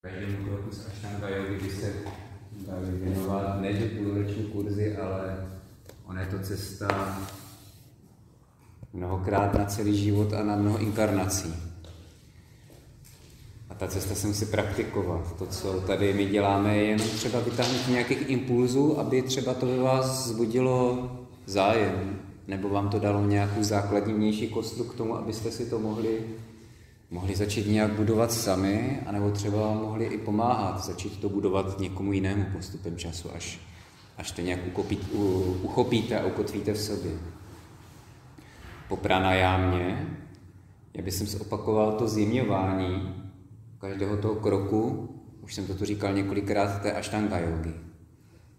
Každému kroku z Ashtanga jogy by se dali věnovat ne že půlroční kurzy, ale ona je to cesta mnohokrát na celý život a na mnoho inkarnací. A ta cesta se musí praktikovat. To, co tady my děláme, je jenom třeba vytáhnout nějakých impulzů, aby třeba to ve vás vzbudilo zájem, nebo vám to dalo nějakou základní vnější kostru k tomu, abyste si to mohli začít nějak budovat sami, anebo třeba mohli i pomáhat, začít to budovat někomu jinému postupem času, až to nějak uchopíte a ukotvíte v sobě. Po pranajámě, já bych zopakoval to zjemňování každého toho kroku, už jsem to tu říkal několikrát, té Ashtanga jogy.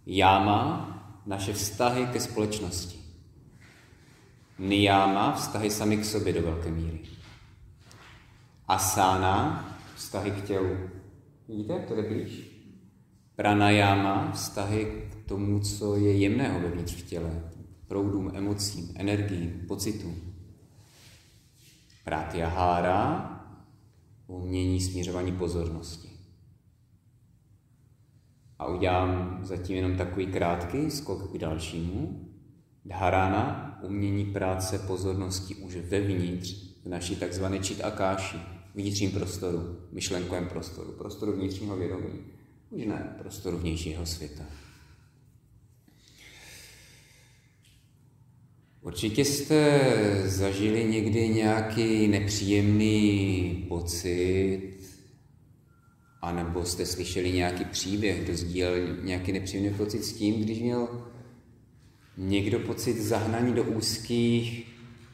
Jáma, naše vztahy ke společnosti. Niyama, vztahy sami k sobě do velké míry. Asana, vztahy k tělu. Vidíte, jak to jde blíž? Pranayama, vztahy k tomu, co je jemného vevnitř v těle. Proudům, emocím, energiím, pocitům. Pratyahara, umění směřování pozornosti. A udělám zatím jenom takový krátký skok k dalšímu. Dharana, umění práce pozornosti už vevnitř v naší takzvané čit akáši, vnitřním prostoru, myšlenkovém prostoru, prostoru vnitřního vědomí, už ne prostoru vnějšího světa. Určitě jste zažili někdy nějaký nepříjemný pocit, anebo jste slyšeli nějaký příběh, kdo sdílel nějaký nepříjemný pocit s tím, když měl někdo pocit zahnaní do úzkých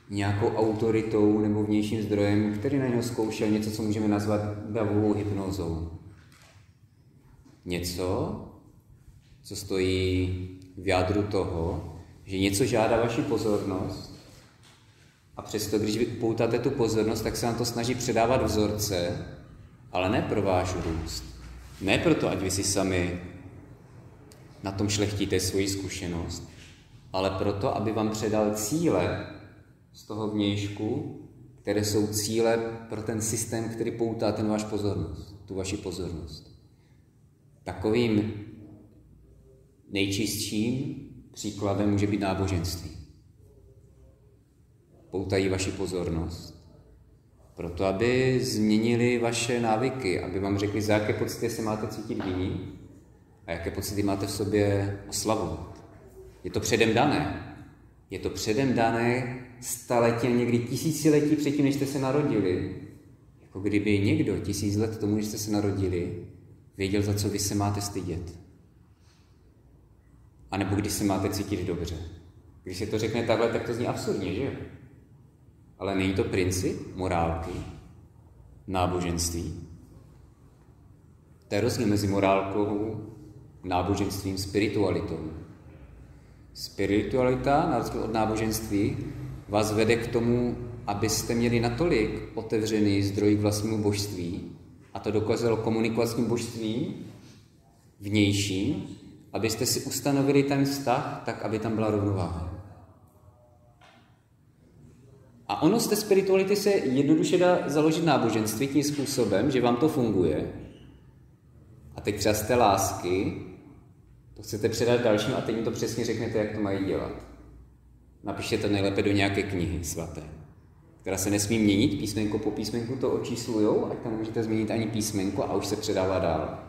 nějakou autoritou nebo vnějším zdrojem, který na něho zkoušel něco, co můžeme nazvat davovou hypnózou. Něco, co stojí v jádru toho, že něco žádá vaši pozornost a přesto, když vy upoutáte tu pozornost, tak se vám to snaží předávat vzorce, ale ne pro váš růst. Ne proto, ať vy si sami na tom šlechtíte svoji zkušenost, ale proto, aby vám předal cíle z toho vnějšku, které jsou cíle pro ten systém, který poutá ten váš pozornost, tu vaši pozornost. Takovým nejčistším příkladem může být náboženství. Poutají vaši pozornost, proto aby změnili vaše návyky, aby vám řekli, za jaké pocity se máte cítit vinní a jaké pocity máte v sobě oslavovat. Je to předem dané. Je to předem dané staletí, někdy tisíciletí předtím, než jste se narodili. Jako kdyby někdo 1000 let tomu, než jste se narodili, věděl, za co vy se máte stydět. A nebo když se máte cítit dobře. Když se to řekne takhle, tak to zní absurdně, že jo? Ale není to princip morálky, náboženství. To je rozdíl mezi morálkou, náboženstvím, spiritualitou. Spiritualita, na rozdíl od náboženství, vás vede k tomu, abyste měli natolik otevřený zdroj k vlastnímu božství, a to dokázalo komunikovat s tím božstvím vnějším, abyste si ustanovili ten vztah tak, aby tam byla rovnováha. A ono z té spirituality se jednoduše dá založit náboženství tím způsobem, že vám to funguje. A teď třeba z té lásky to chcete předat dalším a teď jim to přesně řeknete, jak to mají dělat. Napište to nejlépe do nějaké knihy svaté, která se nesmí měnit, písmenko po písmenku to očíslujou, ať tam nemůžete změnit ani písmenko a už se předává dál.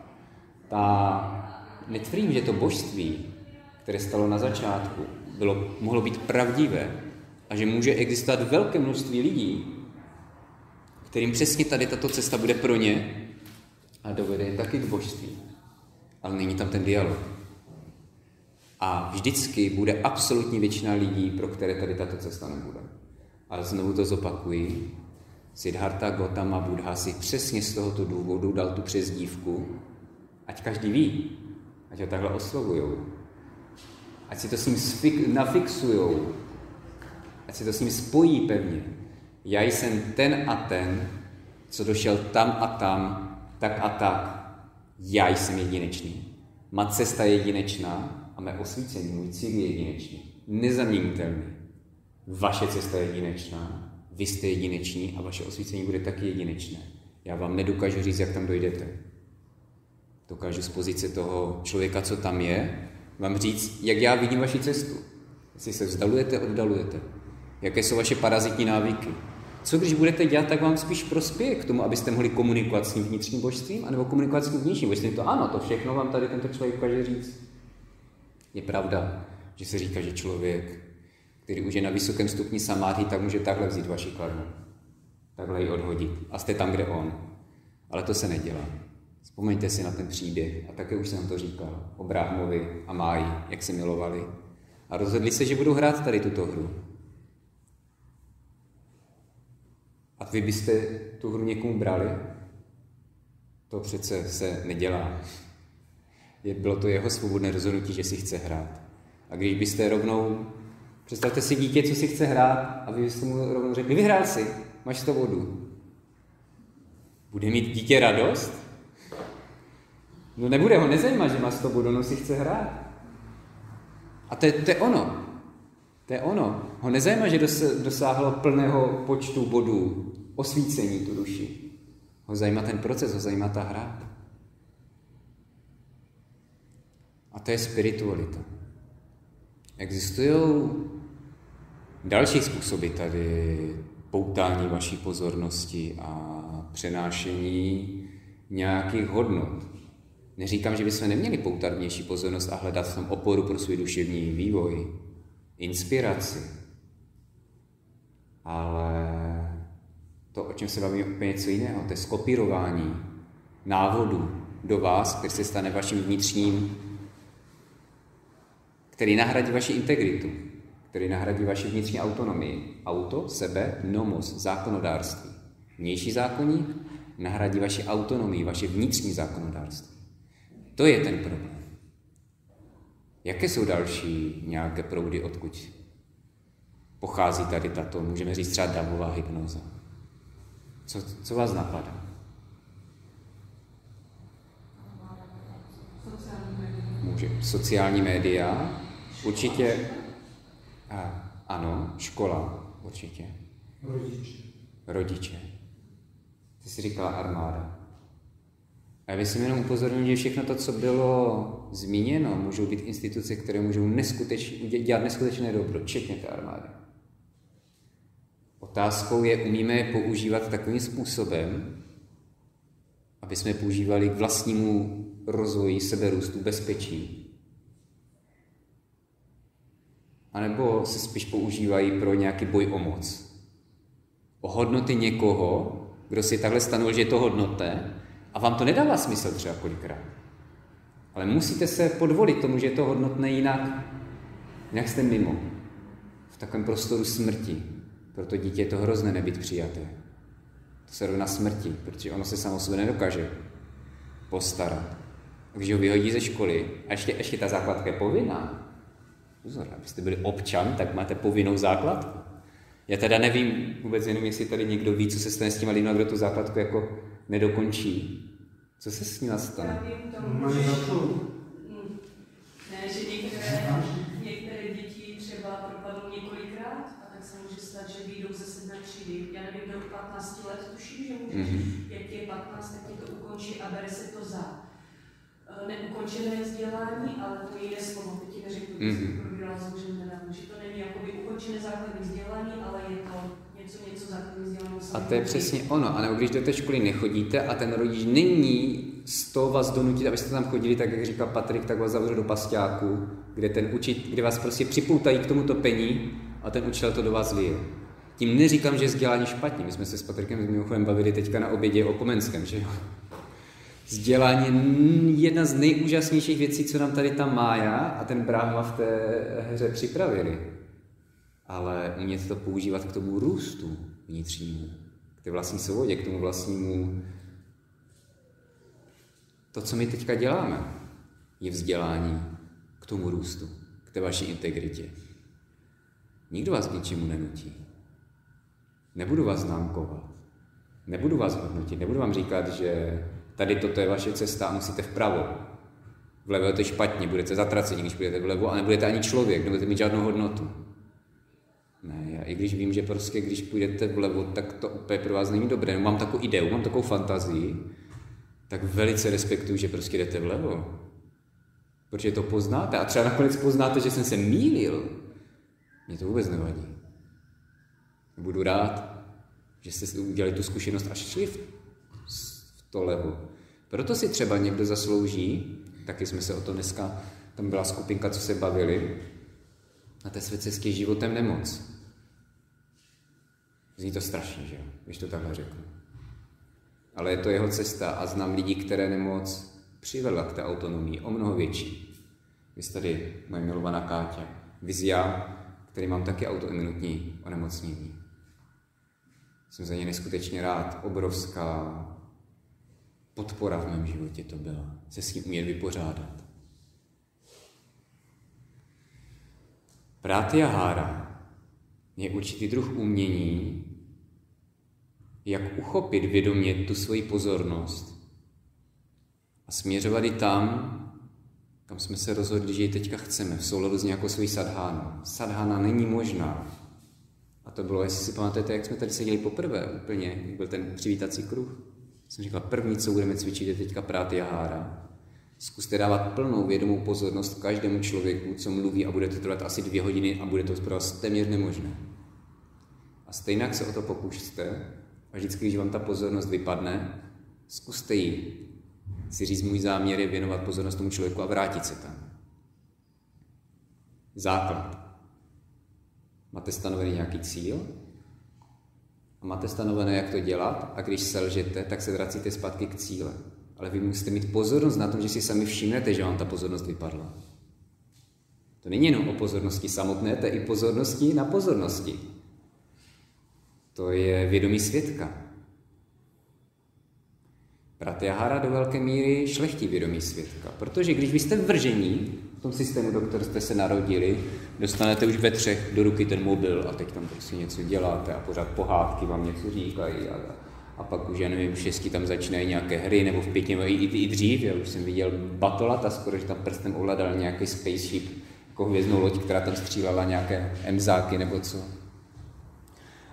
Netvrdím, že to božství, které stalo na začátku, mohlo být pravdivé a že může existovat velké množství lidí, kterým přesně tady tato cesta bude pro ně a dovede je taky k božství. Ale není tam ten dialog. A vždycky bude absolutní většina lidí, pro které tady tato cesta nebude. Ale znovu to zopakuji. Siddhartha Gautama Buddha si přesně z tohoto důvodu dal tu přezdívku, ať každý ví, ať ho takhle oslovujou, ať si to s ním nafixujou, ať si to s ním spojí pevně. Já jsem ten a ten, co došel tam a tam, tak a tak. Já jsem jedinečný. Má cesta je jedinečná a mé osvícení, můj cíl je jedinečný. Nezaměnitelný. Vaše cesta je jedinečná, vy jste jedineční a vaše osvícení bude taky jedinečné. Já vám nedokážu říct, jak tam dojdete. Dokážu z pozice toho člověka, co tam je, vám říct, jak já vidím vaši cestu. Jestli se vzdalujete, oddalujete. Jaké jsou vaše parazitní návyky. Co když budete dělat, tak vám spíš prospěje k tomu, abyste mohli komunikovat s tím vnitřním božstvím, anebo komunikovat s tím vnějším božstvím. To ano, to všechno vám tady tento člověk ukáže říct. Je pravda, že se říká, že člověk, který už je na vysokém stupni samádhy, tak může takhle vzít vaši karmu. Takhle ji odhodit. A jste tam, kde on. Ale to se nedělá. Vzpomeňte si na ten příběh, a také už jsem to říkal, o Bráhmovi a Máji, jak se milovali. A rozhodli se, že budou hrát tady tuto hru. A vy byste tu hru někomu brali? To přece se nedělá. Bylo to jeho svobodné rozhodnutí, že si chce hrát. A když byste rovnou, představte si dítě, co si chce hrát, a vy byste mu rovnou řekli, vyhrál si, máš svobodu. Bude mít dítě radost? No nebude, ho nezajímá, že má svobodu, no si chce hrát. A to je ono. To je ono. Ho nezajímá, že dosáhlo plného počtu bodů osvícení tu duši. Ho zajímá ten proces, ho zajímá ta hra. A to je spiritualita. Existují další způsoby tady poutání vaší pozornosti a přenášení nějakých hodnot. Neříkám, že bychom neměli poutat vnější pozornost a hledat v tom oporu pro svůj duševní vývoj, inspiraci. Ale to, o čem se bavíme, je úplně něco jiného. To je skopírování návodu do vás, který se stane vaším vnitřním, který nahradí vaši integritu, který nahradí vaši vnitřní autonomii. Auto, sebe, nomos, zákonodárství. Vnější zákoník nahradí vaši autonomii, vaše vnitřní zákonodárství. To je ten problém. Jaké jsou další nějaké proudy, odkud pochází tady tato, můžeme říct třeba davová hypnoza? Co vás napadá? Sociální média, určitě, ano, škola, určitě. Rodiče. Ty jsi říkala armáda. A já bych si jenom upozornil, že všechno to, co bylo zmíněno, můžou být instituce, které můžou dělat neskutečné dobro, včetně té armády. Otázkou je, umíme je používat takovým způsobem, aby jsme je používali k vlastnímu rozvoji, seberůstu, bezpečí. A nebo se spíš používají pro nějaký boj o moc. O hodnoty někoho, kdo si takhle stanovil, že je to hodnotné, a vám to nedává smysl třeba kolikrát. Ale musíte se podvolit tomu, že je to hodnotné jinak jste mimo. V takovém prostoru smrti. Proto dítě je to hrozné nebýt přijaté. To se rovná smrti, protože ono se samo sebe nedokáže postarat. A když ho vyhodí ze školy, a ještě ta základka je povinná. Pozor, abyste byli občan, tak máte povinnou základku. Já teda nevím vůbec jenom, jestli tady někdo ví, co se stane s těma lidmi, kdo tu základku jako nedokončí. Co se s ním stane? Ne, že některé děti třeba propadnou několikrát a tak se může stát, že vyjdou ze 7. třídy. Já nevím, do 15 let tuším, že můžeš, jak je 15, tak je to ukončí a bere se to za neukončené vzdělání, ale to je jiné slovo, teď ti neřeknu, že jsem probírala s mužem nedávno, že to není jakoby ukončené základní vzdělání, ale je to něco základní vzdělání. A to je přesně ono. A nebo když do té školy nechodíte a ten rodič není z toho vás donutit, abyste tam chodili, tak jak říkal Patrik, tak vás zavřu do pasťáku, kde vás prostě připoutají k tomu topení a ten učitel to do vás lije. Tím neříkám, že je vzdělání špatně. My jsme se s Patrikem mimochodem bavili teďka na obědě o Komenském, že jo? Vzdělání je jedna z nejúžasnějších věcí, co nám tady ta Mája a ten Brahma v té hře připravili. Ale umět to používat k tomu růstu vnitřnímu, k té vlastní svobodě, k tomu vlastnímu... To, co my teďka děláme, je vzdělání k tomu růstu, k té vaší integritě. Nikdo vás k ničemu nenutí. Nebudu vás známkovat. Nebudu vás hodnotit. Nebudu vám říkat, že tady toto je vaše cesta a musíte vpravo. Vlevo je to špatně, budete zatraceni, když budete vlevo a nebudete ani člověk, nebudete mít žádnou hodnotu. Ne, já i když vím, že prostě když půjdete vlevo, tak to úplně pro vás není dobré. Mám takovou ideu, mám takovou fantazii, tak velice respektuju, že prostě jdete vlevo. Protože to poznáte a třeba nakonec poznáte, že jsem se mýlil. Mně to vůbec nevadí. Budu rád, že jste udělali tu zkušenost a šli v to levo. Proto si třeba někdo zaslouží, taky jsme se o to dneska, tam byla skupinka, co se bavili, na té své cestě životem nemoc. Zní to strašně, že jo, když to takhle řeknu. Ale je to jeho cesta a znám lidi, které nemoc přivedla k té autonomii, o mnoho větší. Vy tady moje milovaná Káťa, viz já, který mám taky autoimunitní onemocnění. Jsem za ně neskutečně rád, obrovská podpora v mém životě to byla, se s ním umět vypořádat. Pratyahara je určitý druh umění, jak uchopit vědomě tu svoji pozornost a směřovat ji tam, kam jsme se rozhodli, že ji teďka chceme, v souladu s nějakou svojí sadhánou. Sadhana není možná. A to bylo, jestli si pamatujete, jak jsme tady seděli poprvé úplně, jak byl ten přivítací kruh. Jsem říkal, první, co budeme cvičit, je teďka pratyahara. Zkuste dávat plnou vědomou pozornost každému člověku, co mluví a bude to trvat asi 2 hodiny a bude to pro vás téměř nemožné. A stejně se o to pokuste a vždycky, když vám ta pozornost vypadne, zkuste ji. Si říct, můj záměr je věnovat pozornost tomu člověku a vrátit se tam. Základ. Máte stanovený nějaký cíl a máte stanovené, jak to dělat a když selžete, tak se vracíte zpátky k cíle. Ale vy musíte mít pozornost na tom, že si sami všimnete, že vám ta pozornost vypadla. To není jenom o pozornosti samotné, to je i pozornosti na pozornosti. To je vědomí svědka. Pratyahara do velké míry šlechtí vědomí svědka, protože když vy jste vržení v tom systému, do kterého jste se narodili, dostanete už ve 3 do ruky ten mobil a teď tam prostě něco děláte a pořád pohádky vám něco říkají a pak už, já nevím, v 6 tam začínají nějaké hry, nebo v 5 nebo i dřív, já už jsem viděl Batolata, skoro, že tam prstem ovládal nějaký spaceship, jako hvězdnou loď, která tam střílala nějaké emzáky nebo co.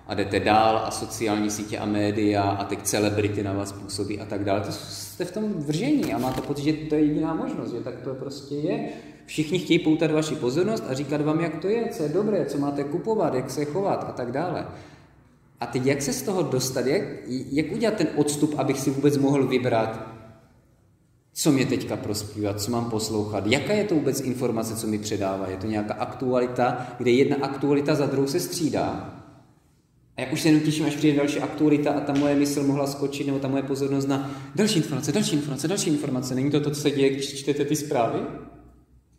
A jdete dál a sociální sítě a média a teď celebrity na vás působí a tak dále. To jste v tom vržení a máte pocit, že to je jediná možnost, že tak to prostě je. Všichni chtějí poutat vaši pozornost a říkat vám, jak to je, co je dobré, co máte kupovat, jak se chovat a tak dále. A teď jak se z toho dostat, jak udělat ten odstup, abych si vůbec mohl vybrat, co mě teďka prospívá, co mám poslouchat, jaká je to vůbec informace, co mi předává. Je to nějaká aktualita, kde jedna aktualita za druhou se střídá. A jak už se jenom těším, až přijde další aktualita a ta moje mysl mohla skočit, nebo ta moje pozornost na další informace. Není to to, co se děje, když čtete ty zprávy?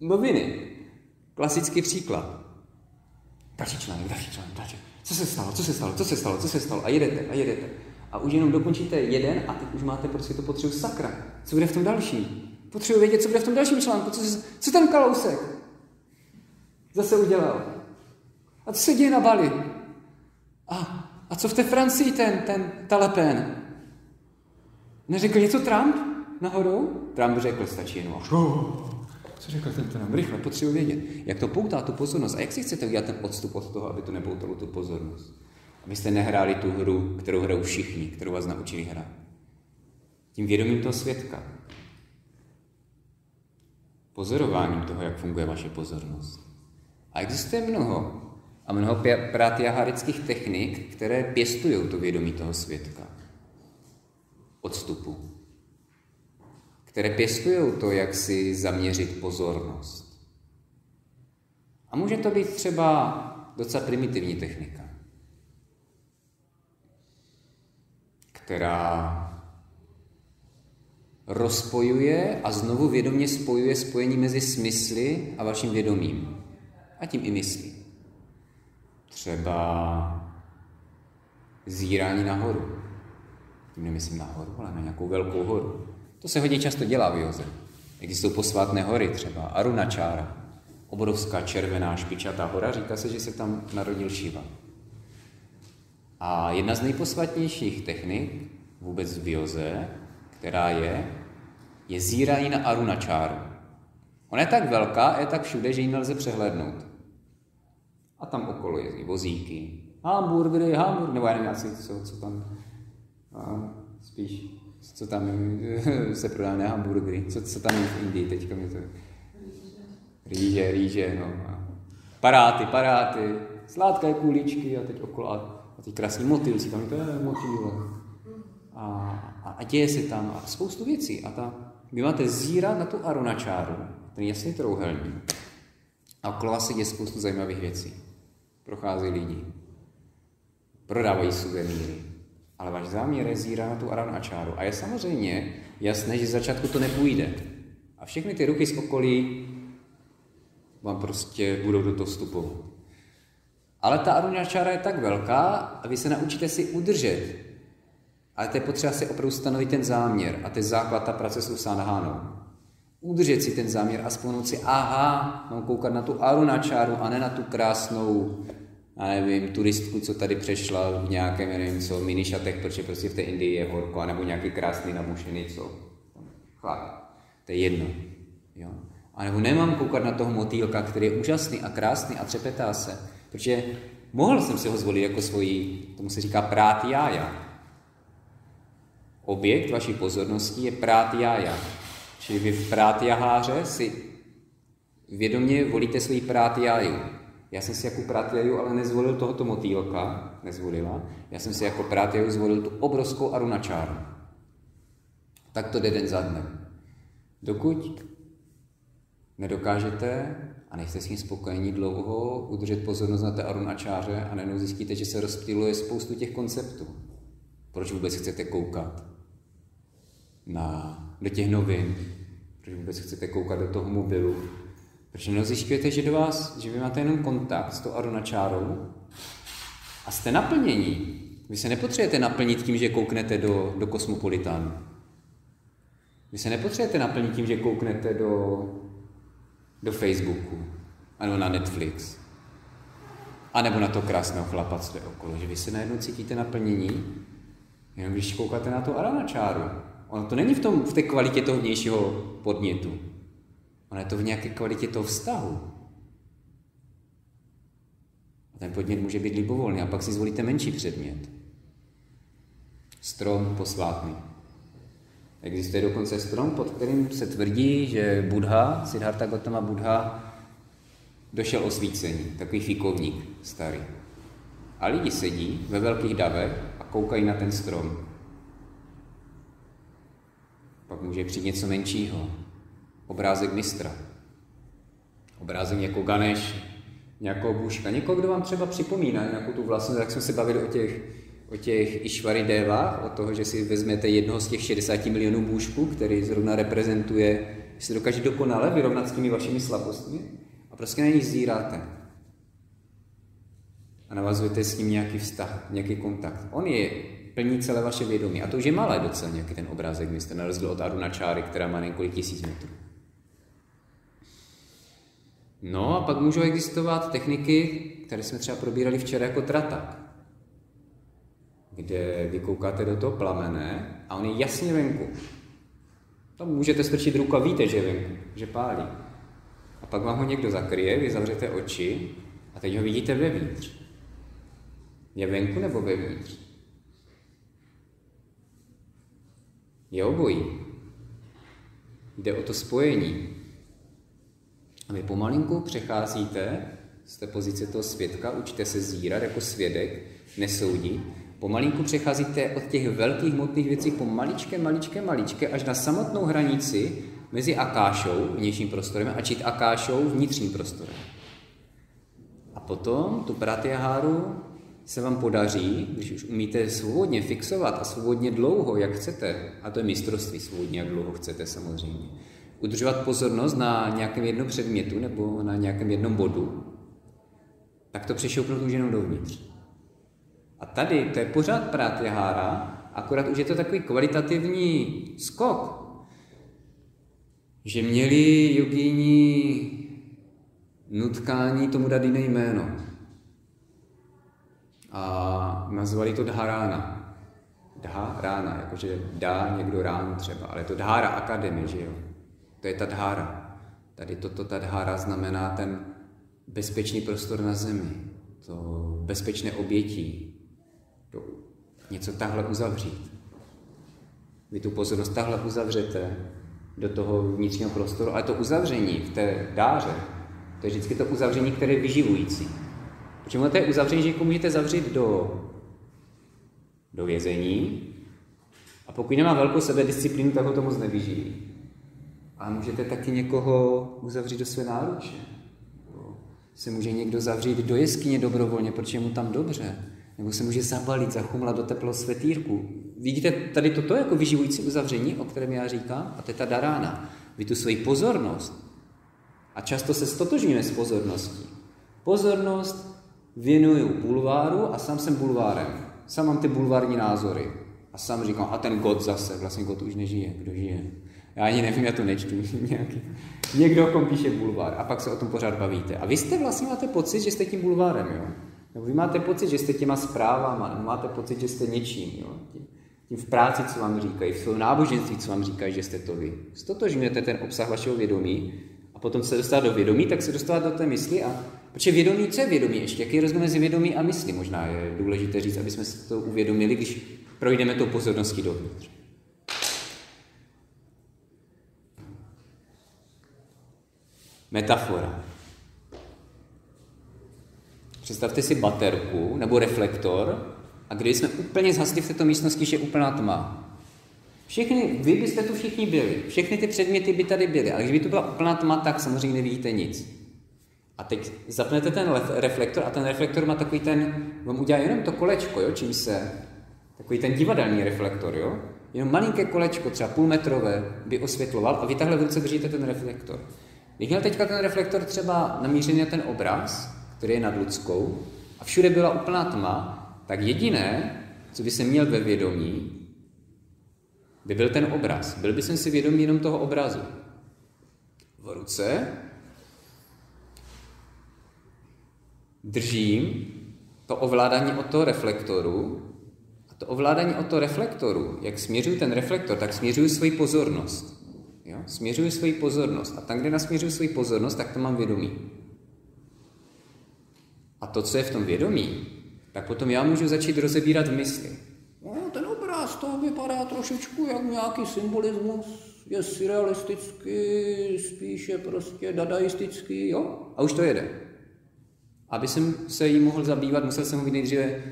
Noviny. Klasický příklad. Další článek. Co se stalo? A jedete. A už jenom dokončíte jeden a teď už máte prostě to potřebu sakra. Co bude v tom dalším? Potřebuji vědět, co bude v tom dalším článku. Co ten Kalousek zase udělal? A co se děje na Bali? A co v té Francii ta Le Pen? Neřekl něco Trump nahoru? Trump řekl, stačí jenom. Co řekl ten Trump? Rychle, potřebuji vědět. Jak to poutá tu pozornost a jak si chcete udělat ten odstup od toho, aby to nepoutalo tu pozornost? Abyste nehráli tu hru, kterou hrajou všichni, kterou vás naučili hrát. Tím vědomím toho svědka. Pozorováním toho, jak funguje vaše pozornost. A existuje mnoho pratyaharických technik, které pěstují to vědomí toho svědka. Odstupu. Které pěstují to, jak si zaměřit pozornost. A může to být třeba docela primitivní technika, která rozpojuje a znovu vědomě spojuje spojení mezi smysly a vaším vědomím. A tím i myslí. Třeba zírání nahoru. Tím nemyslím nahoru, ale na nějakou velkou horu. To se hodně často dělá v józe. Existují posvátné hory, třeba Arunachára. Obrovská červená špičatá hora, říká se, že se tam narodil Šiva. A jedna z nejposvátnějších technik vůbec v józe, která je zírání na Arunacháru. Ona je tak velká, je tak všude, že ji nelze přehlédnout. A tam okolo jezdí vozíky, hamburgery, nebo já nevím, co tam spíš Co tam se prodá na hamburgery? Co tam je v Indii teďka mi to... Rýže, no. Paráty, sladké kuličky a teď okolo a ty krásný motýlci, tam to je motýl. A děje se tam a spoustu věcí. Vy máte zírat na tu arunačáru, ten jasný trouhelník. A okolo vás se děje spoustu zajímavých věcí. Procházejí lidi, prodávají suvenýry, ale váš záměr je zírat na tu arunačáru. A je samozřejmě jasné, že z začátku to nepůjde. A všechny ty ruchy z okolí vám prostě budou do toho vstupovat. Ale ta arunačára je tak velká a vy se naučíte si udržet. Ale to je potřeba si opravdu stanovit ten záměr a to je základ ta práce s sadhánou. Udržet si ten záměr a vzpomenout si, mám koukat na tu arunačáru a ne na tu krásnou, turistku, co tady přešla v nějakém, mini šatech, protože prostě v té Indii je horko, anebo nějaký krásný namušený, chlap. To je jedno. Jo. A nebo nemám koukat na toho motýlka, který je úžasný a krásný a třepetá se, protože mohl jsem si ho zvolit jako svoji, tomu se říká prátyája. Objekt vaší pozornosti je prátyája. Čili vy v prátyáháře si vědomě volíte svoji prátyáju. Já jsem si jako prátyáju ale nezvolil tohoto motýlka, já jsem si jako prátyáju zvolil tu obrovskou arunačáru. Tak to jde den za dnem. Dokud nedokážete a nejste s ním spokojení dlouho udržet pozornost na té arunačáře a najednou zjistíte, že se rozptyluje spoustu těch konceptů. Proč vůbec chcete koukat do těch novin? Proč vůbec chcete koukat do toho mobilu? Protože zjišťujete, že vy máte jenom kontakt s tou arunačárou a jste naplnění. Vy se nepotřebujete naplnit tím, že kouknete do Kosmopolitánu. Vy se nepotřebujete naplnit tím, že kouknete do Facebooku, anebo na Netflix, anebo na to krásného chlapa, co jde okolo. Že vy se najednou cítíte naplnění, jenom když koukáte na tu arunačáru. Ono to není v té kvalitě toho vnějšího podnětu. Ono je to v nějaké kvalitě toho vztahu. A ten podnět může být libovolný a pak si zvolíte menší předmět. Strom posvátný. Existuje dokonce strom, pod kterým se tvrdí, že Buddha, Siddhartha Gautama Buddha, došel osvícení, takový fikovník starý. A lidi sedí ve velkých davech a koukají na ten strom. Pak může přijít něco menšího. Obrázek mistra. Obrázek jako Ganesh, nějakou bůžka. Někoho, kdo vám třeba připomíná nějakou tu vlastnost, jak jsme se bavili o těch Išvary dévách, o toho, že si vezmete jednoho z těch 60 milionů bůžků, který zrovna reprezentuje, že se dokáže dokonale vyrovnat s těmi vašimi slabostmi a prostě na nich zíráte. A navazujete s ním nějaký vztah, nějaký kontakt. On plní celé vaše vědomí. A to už je malé docela nějaký ten obrázek mistra, na rozdíl od arunačáry, která má několik tisíc metrů. No a pak můžou existovat techniky, které jsme třeba probírali včera jako tratak, kde vy koukáte do toho plamene a on je jasně venku. Tam můžete strčit ruku a víte, že je venku, že pálí. A pak vám ho někdo zakryje, vy zavřete oči a teď ho vidíte vevnitř. Je venku nebo vevnitř? Je obojí. Jde o to spojení. A vy pomalinku přecházíte z té pozice toho svědka, učíte se zírat jako svědek, nesoudí. Pomalinku přecházíte od těch velkých hmotných věcí po maličké, až na samotnou hranici mezi akášou, vnějším prostorem, a čit akášou, vnitřním prostorem. A potom tu pratyaháru se vám podaří, když už umíte svobodně fixovat a svobodně dlouho, jak chcete, a to je mistrovství svobodně, jak dlouho chcete samozřejmě, udržovat pozornost na nějakém jednom předmětu nebo na nějakém jednom bodu, tak to přešoupnout už jenom dovnitř. A tady to je pořád pratyahára, akorát už je to takový kvalitativní skok, že měli jogíni nutkání tomu dát jiné jméno. A nazvali to dhárána. Dhárána, jakože dá někdo ráno třeba, ale to dhára akademie, že jo? To je ta dhára. Tady ta dhára znamená ten bezpečný prostor na zemi, to bezpečné obětí, to něco takhle uzavřít. Vy tu pozornost takhle uzavřete do toho vnitřního prostoru, ale to uzavření v té dáře, to je vždycky to uzavření, které je vyživující. Protože to je uzavření, že někoho můžete zavřít do vězení a pokud nemá velkou sebedisciplínu, tak ho to moc nevyživí. A můžete taky někoho uzavřít do své náruče. Se může někdo zavřít do jeskyně dobrovolně, protože je mu tam dobře. Nebo se může zabalit, zachumlat do teplého svetýrku. Vidíte tady toto jako vyživující uzavření, o kterém já říkám? A to je ta darána. Vy tu svoji pozornost. A často se stotožňujeme s pozorností. Pozornost věnuju bulváru a sám jsem bulvárem. Sám mám ty bulvární názory. A sám říkám, a ten God zase, vlastně God už nežije. Kdo žije? Já ani nevím, já to nečtu. Někdo, o kom píše bulvár. A pak se o tom pořád bavíte. A vy jste vlastně máte pocit, že jste tím bulvárem, jo? Nebo vy máte pocit, že jste těma zprávama, nebo máte pocit, že jste něčím, jo? Tím v práci, co vám říkají, v svém náboženství, co vám říkají, že jste to vy. Stotožňujete ten obsah vašeho vědomí a potom se dostává do vědomí, tak se dostává do té mysli. A protože vědomí, co je vědomí ještě? Jaký je rozdíl mezi vědomí a mysli? Možná je důležité říct, aby jsme si to uvědomili, když projdeme tou pozorností dovnitř. Metafora. Představte si baterku nebo reflektor a když jsme úplně zhasli v této místnosti, že je úplná tma. Vy byste tu všichni byli, všechny ty předměty by tady byly, ale kdyby to byla úplná tma, tak samozřejmě nevidíte nic. A teď zapnete ten reflektor a ten reflektor má takový vám udělá jenom to kolečko, jo, čím se, takový ten divadelní reflektor, jo, jenom malinké kolečko, třeba půlmetrové, by osvětloval a vy takhle v ruce držíte ten reflektor. Když měl teďka ten reflektor třeba namířený na ten obraz, který je nad Ludskou, a všude byla úplná tma, tak jediné, co by se měl ve vědomí, by byl ten obraz. Byl by jsem si vědomý jenom toho obrazu. V ruce držím to ovládání od toho reflektoru a to ovládání od toho reflektoru, jak směřuju ten reflektor, tak směřuju svoji pozornost. Jo? Směřuju svoji pozornost. A tam, kde nasměřuju svoji pozornost, tak to mám vědomí. A to, co je v tom vědomí, tak potom já můžu začít rozebírat v mysli. No, ten obraz, to vypadá trošičku jak nějaký symbolismus, je surrealistický, spíše prostě dadaistický, jo? A už to jede. Aby jsem se jí mohl zabývat, musel jsem ho být nejdříve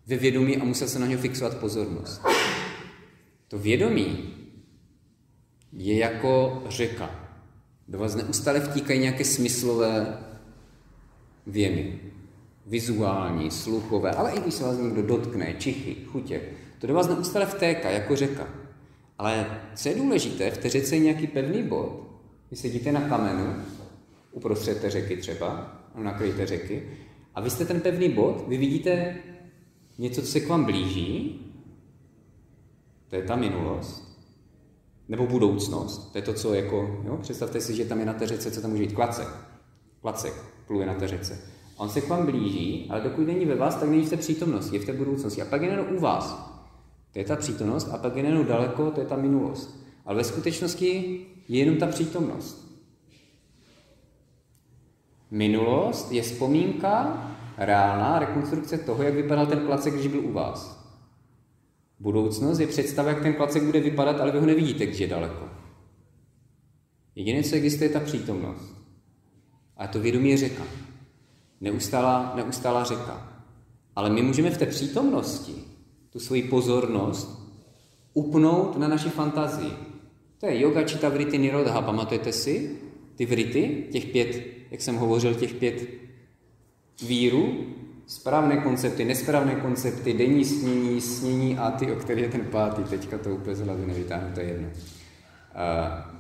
ve vědomí a musel jsem na něj fixovat pozornost. To vědomí je jako řeka. Do vás neustále vtíkají nějaké smyslové věmy. Vizuální, sluchové, ale i když se vás někdo dotkne, čichy, chutě, to do vás neustále vtéká jako řeka. Ale co je důležité, v té řece je nějaký pevný bod. Vy sedíte na kamenu, uprostřed té řeky třeba, na kraji té řeky, a vy jste ten pevný bod, vy vidíte něco, co se k vám blíží, to je ta minulost, nebo budoucnost, to je to, co jako, jo, představte si, že tam je na té řece, co tam může být, klacek pluje na té řece. On se k vám blíží, ale dokud není ve vás, tak není v té přítomnosti, je v té budoucnosti. A pak je jenom u vás. To je ta přítomnost a pak je jenom daleko, to je ta minulost. Ale ve skutečnosti je jenom ta přítomnost. Minulost je vzpomínka, reálná rekonstrukce toho, jak vypadal ten klacek, když byl u vás. Budoucnost je představa, jak ten klacek bude vypadat, ale vy ho nevidíte, když je daleko. Jediné, co existuje, je ta přítomnost. A to vědomí je řeka. Neustálá řeka. Ale my můžeme v té přítomnosti tu svoji pozornost upnout na naši fantazii. To je yoga chitta vritti nirodha. Pamatujete si ty vrity, těch 5, jak jsem hovořil, těch 5 vírů, správné koncepty, nesprávné koncepty, denní snění a ty, o který je ten 5. Teďka to úplně z hlavy nevytáhnu, to je jedno.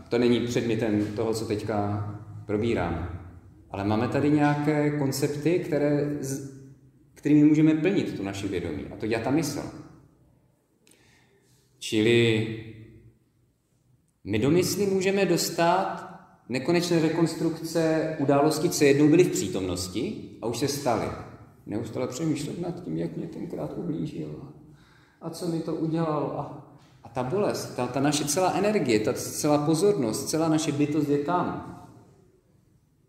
To není předmětem toho, co teďka probíráme. Ale máme tady nějaké koncepty, kterými můžeme plnit tu naši vědomí. A to dělá ta mysl. Čili my do mysli můžeme dostat nekonečné rekonstrukce událostí, co jednou byly v přítomnosti a už se staly. Neustále přemýšlet nad tím, jak mě tenkrát ublížil a co mi to udělalo. A ta bolest, ta naše celá energie, ta celá pozornost, celá naše bytost je tam.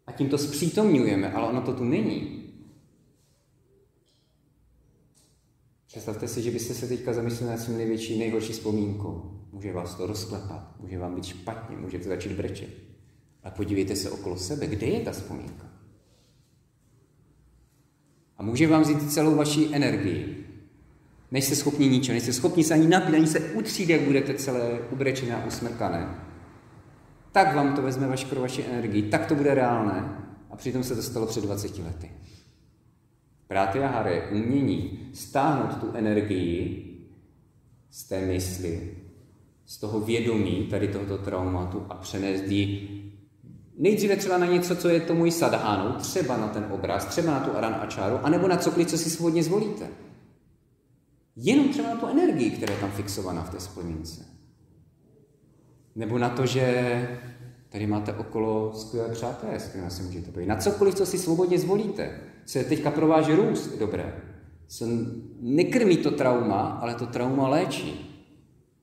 A tím to zpřítomňujeme, ale ono to tu není. Představte si, že byste se teďka zamysleli nad svým nejhorší vzpomínkou. Může vás to rozklepat, může vám být špatně, můžete začít brečet. A podívejte se okolo sebe, kde je ta vzpomínka. A může vám vzít celou vaši energii. Nejste schopni ničeho, nejste schopni se ani napít, ani se utřít, jak budete celé ubrečené a usmrkané. Tak vám to vezme veškerou vaši energii, tak to bude reálné. A přitom se to stalo před 20 lety. Pratyahara je umění stáhnout tu energii z té mysli, z toho vědomí, tady tohoto traumatu a přenést ji nejdříve třeba na něco, co je tomu sadhánou, třeba na ten obraz, třeba na tu aran ačáru, anebo na cokoliv, co si svobodně zvolíte. Jenom třeba na tu energii, která je tam fixovaná v té vzpomínce. Nebo na to, že tady máte okolo skvělé přátelé, s kterými se můžete bavit. Na cokoliv, co si svobodně zvolíte. Co je teďka pro váš růst dobré. Co nekrmí to trauma, ale to trauma léčí.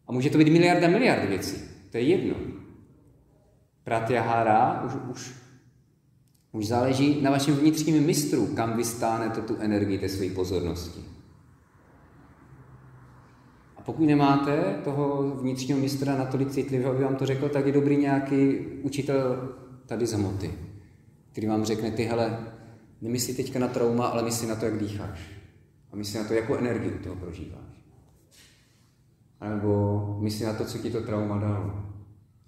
A může to být miliard věcí. To je jedno. Pratyahara už záleží na vašem vnitřním mistru, kam vy stánete tu energii té své pozornosti. A pokud nemáte toho vnitřního mistra natolik citlivého, aby vám to řekl, tak je dobrý nějaký učitel tady z hmoty, který vám řekne, ty hele, nemyslí teďka na trauma, ale myslí na to, jak dýcháš. A myslí na to, jakou energii toho prožíváš. A nebo myslí na to, co ti to trauma dalo.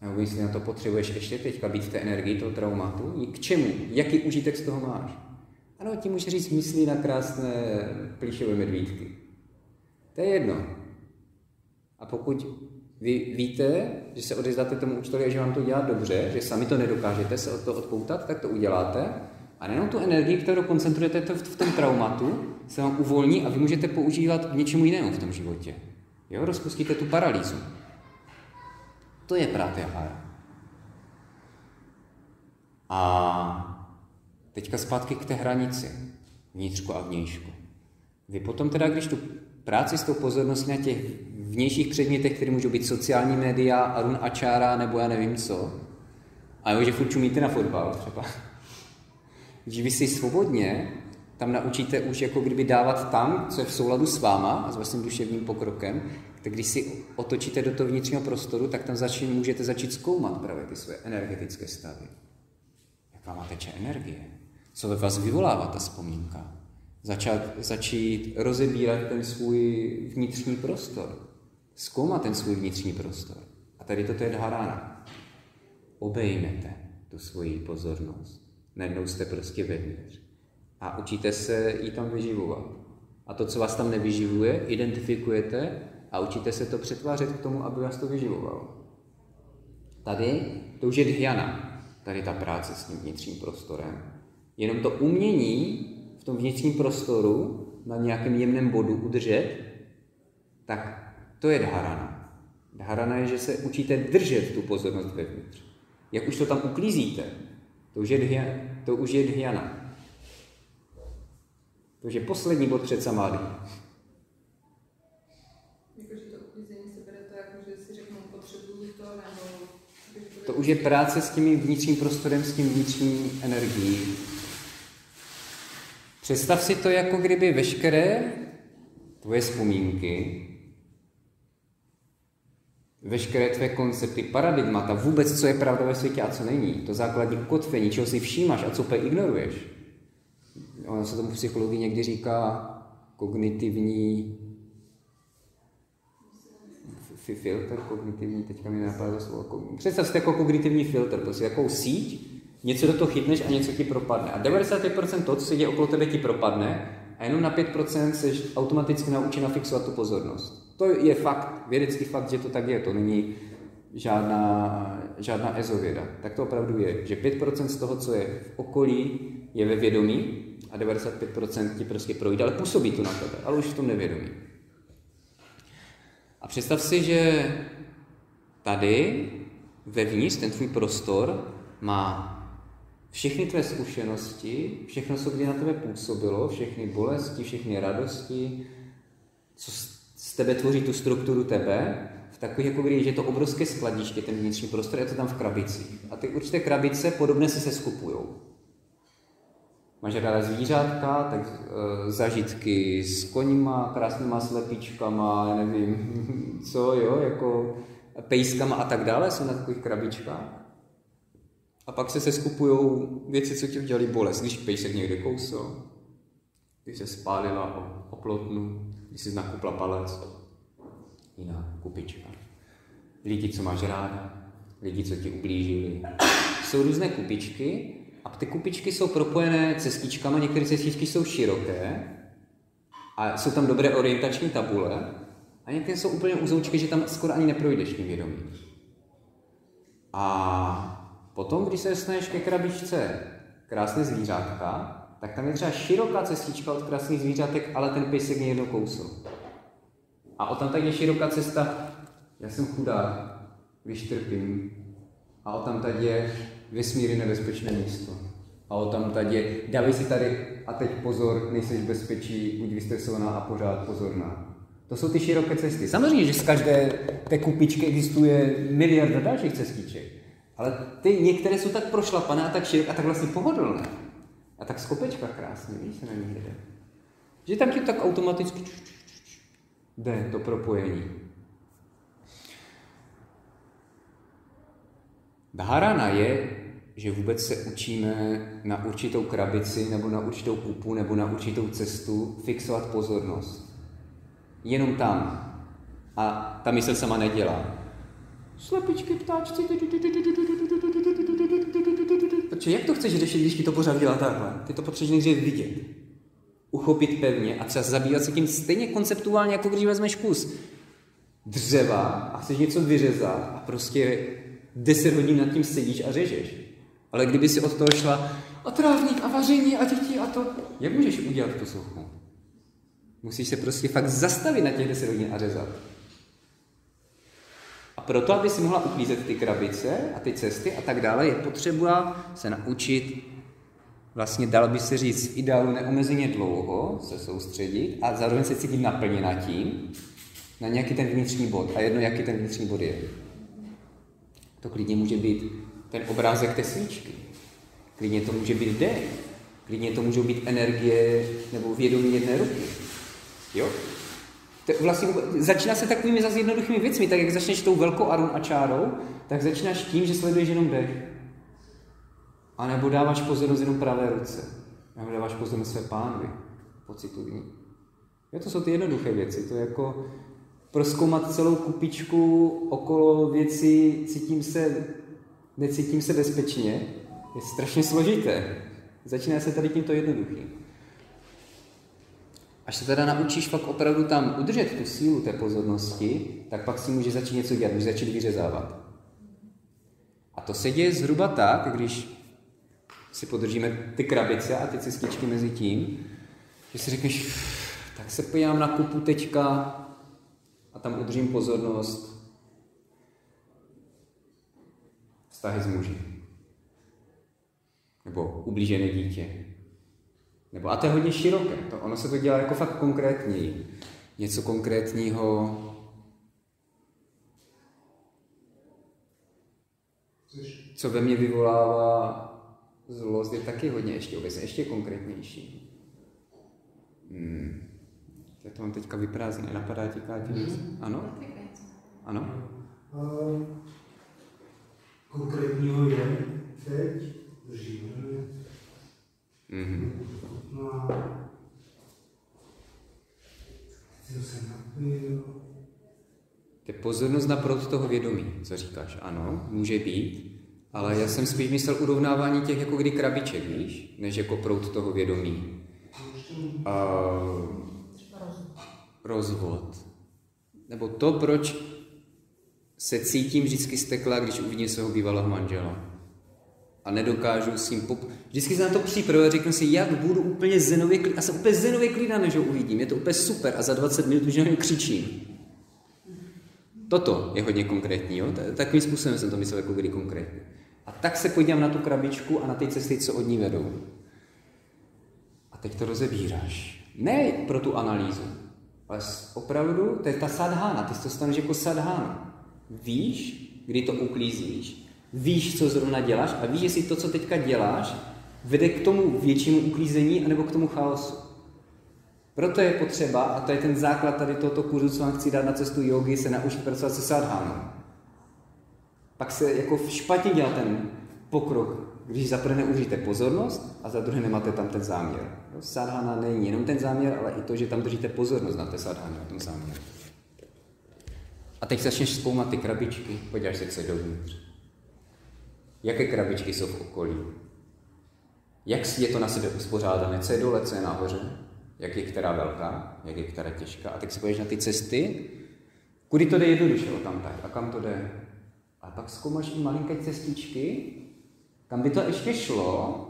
Nebo myslí na to, potřebuješ ještě teďka být v té energii toho traumatu. K čemu? Jaký užitek z toho máš? Ano, ti může říct myslí na krásné plíšové medvídky. To je jedno. A pokud vy víte, že se odezdáte tomu učiteli a že vám to dělá dobře, že sami to nedokážete se od toho odpoutat, tak to uděláte. A nejenom tu energii, kterou koncentrujete v tom traumatu, se vám uvolní a vy můžete používat k něčemu jinému v tom životě. Jo, rozpustíte tu paralýzu. To je pratyahara. A teďka zpátky k té hranici, vnitřku a vnějšku. Vy potom teda, když tu práci s tou pozorností na těch vnějších předmětech, které můžou být sociální média, arun ačára, nebo já nevím co, a jo, že furt čumíte na fotbal třeba, že vy si svobodně tam naučíte už jako kdyby dávat tam, co je v souladu s váma a s vaším duševním pokrokem, tak když si otočíte do toho vnitřního prostoru, tak tam můžete začít zkoumat právě ty své energetické stavy. Jaká má teče energie? Co ve vás vyvolává ta vzpomínka? Začít rozebírat ten svůj vnitřní prostor. Zkoumat ten svůj vnitřní prostor. A tady toto je dharana. Obejmete tu svoji pozornost. Najednou jste prostě vevnitř. A učíte se ji tam vyživovat. A to, co vás tam nevyživuje, identifikujete a učíte se to přetvářet k tomu, aby vás to vyživovalo. Tady to už je dhyana. Tady ta práce s tím vnitřním prostorem. Jenom to umění v tom vnitřním prostoru na nějakém jemném bodu udržet, tak to je dharana. Dharana je, že se učíte držet tu pozornost vevnitř. Jak už to tam uklízíte, to už je dhyana. To už je poslední bod před samády. Jakože to uklízení se bere to, jako, že si řeknu, potřebuju to, nebo... To už je práce s tím vnitřním prostorem, s tím vnitřní energií. Představ si to, jako kdyby veškeré tvoje vzpomínky, veškeré tvé koncepty, paradigmata, vůbec, co je pravda ve světě a co není, to základní ukotvení, čeho si všímáš a co úplně ignoruješ. Ono se tomu v psychologii někdy říká kognitivní filtr, kognitivní, teďka mi napadá slovo. Představ si jako kognitivní filtr, prostě jakou síť, něco do toho chytneš a něco ti propadne. A 95% toho, co se děje okolo tebe, ti propadne a jenom na 5% seš automaticky naučena fixovat tu pozornost. To je fakt, vědecký fakt, že to tak je, to není žádná ezověda. Tak to opravdu je, že 5% z toho, co je v okolí, je ve vědomí a 95% ti prostě projde, ale působí to na tebe, ale už v tom nevědomí. A představ si, že tady vevnitř ten tvůj prostor má všechny tvé zkušenosti, všechno, co kdy na tebe působilo, všechny bolesti, všechny radosti, co z tebe tvoří tu strukturu tebe, v takových, jako když je to obrovské skladiště, ten vnitřní prostor, je to tam v krabicích. A ty určité krabice podobně se skupujou. Máš ráda zvířátka, tak zažitky s koňma, krásnýma slepičkama, já nevím co, jo, jako pejskama a tak dále, jsou na takových krabičkách. A pak se skupujou věci, co ti udělali bolest, když pejsek někde kousl, když se spálila o plotnu, když jsi nakupla palec, jiná kupička. Lidi, co máš ráda, lidi, co ti ublížili. Jsou různé kupičky a ty kupičky jsou propojené cestičkama, některé cestičky jsou široké a jsou tam dobré orientační tabule a některé jsou úplně uzoučky, že tam skoro ani neprojdeš tím vědomím. A potom, když se dostaneš ke krabičce krásné zvířátka, tak tam je třeba široká cestička od krásných zvířátek, ale ten pejsek mě jednou kousl. A o tam je široká cesta, já jsem chudák, když trpím. A o tam je vesmíry nebezpečné místo. A o tam je, dávej si tady a teď pozor, nejsi v bezpečí, buď vystresovaná a pořád pozorná. To jsou ty široké cesty. Samozřejmě, že z každé té kupičky existuje miliarda dalších cestiček. Ale ty některé jsou tak prošlapané a tak široké a tak vlastně pohodlné. A tak z kopečka krásně, víš, se na ní jde. Že tam ti tak automaticky jde to propojení. Dharana je, že vůbec se učíme na určitou krabici, nebo na určitou kupu, nebo na určitou cestu fixovat pozornost. Jenom tam. A ta mysl sama nedělá. Slepičky, ptáčci. Protože jak to chceš řešit, když ti to pořád dělá takhle? Ty to potřebuješ nejdřív vidět. Uchopit pevně a třeba zabývat se tím stejně konceptuálně, jako když vezmeš kus dřeva a chceš něco vyřezat a prostě 10 hodin nad tím sedíš a řežeš. Ale kdyby si od toho šla a trávník a vaření a děti a to, jak můžeš udělat tu sochu? Musíš se prostě fakt zastavit na těch 10 hodin a řezat. A proto, aby si mohla uklízet ty krabice a ty cesty a tak dále, je potřeba se naučit, vlastně dalo by se říct, v ideálu neomezeně dlouho se soustředit a zároveň se cítit naplněna tím, na nějaký ten vnitřní bod. A jedno, jaký ten vnitřní bod je. To klidně může být ten obrázek té svíčky. Klidně to může být dech. Klidně to můžou být energie nebo vědomí jedné ruky. Jo? To vlastně začíná se takovými zase jednoduchými věcmi, tak jak začneš tou velkou arun a čárou, tak začínáš tím, že sleduješ jenom dech. A nebo dáváš pozornost jenom pravé ruce. Nebo dáváš pozornost své pánvi. Pocitu v ní. Jo, to jsou ty jednoduché věci. To je jako prozkoumat celou kupičku okolo věcí, necítím se bezpečně, je strašně složité. Začíná se tady tímto jednoduchým. Až se teda naučíš fakt opravdu tam udržet tu sílu té pozornosti, tak pak si může začít něco dělat, může začít vyřezávat. A to se děje zhruba tak, když si podržíme ty krabice a ty cestičky mezi tím, že si řekneš, tak se podívám na kupu teďka a tam udržím pozornost. Vztahy s muži. Nebo ublížené dítě. Nebo, a to je hodně široké. Ono se to dělá jako fakt konkrétněji. Něco konkrétního. Co ve mně vyvolává zlost, je taky hodně ještě obecně, ještě konkrétnější. Já to mám teďka vyprázdně. Napadá ti, Káti, nic? Ano? Ano? Konkrétního je teď držíme. No a to se napil. To je pozornost na proud toho vědomí, co říkáš. Ano, může být, ale já jsem spíš myslel urovnávání těch jako kdy krabiček, víš, než jako proud toho vědomí. Rozvod. Nebo to, proč se cítím vždycky stekla, když uvidím svého bývalého manžela. A nedokážu s ním vždycky se na to připravuji a řeknu si, jak budu úplně zenově klidná. A jsem úplně zenově klidná, než ho uvidím. Je to úplně super a za 20 minut už na něj křičím. Toto je hodně konkrétní, jo? Takovým způsobem jsem to myslel jako kdy konkrétně. A tak se podívám na tu krabičku a na ty cesty, co od ní vedou. A teď to rozebíráš. Ne pro tu analýzu, ale opravdu, to je ta sadhána, ty to staneš jako sadhána. Víš, kdy to uklízíš, víš, co zrovna děláš a víš, jestli to, co teďka děláš, vede k tomu většímu uklízení anebo k tomu chaosu. Proto je potřeba, a to je ten základ tady tohoto kurzu, co vám chci dát na cestu jogy, se naučit pracovat se sadhánou. Pak se jako špatně dělá ten pokrok, když za prvé neužijete pozornost a za druhé nemáte tam ten záměr. Sadhana není jenom ten záměr, ale i to, že tam držíte pozornost na té sadhaně, na tom záměru. A teď začneš zkoumat ty krabičky, podíváš se, co je dovnitř. Jaké krabičky jsou v okolí? Jak je to na sebe uspořádané? Co je dole, co je nahoře? Jak je která velká? Jak je která těžká? A teď se podíváš na ty cesty, kudy to jde jednoduše o tam tak a kam to jde. A pak zkoumáš i malinké cestičky, kam by to ještě šlo,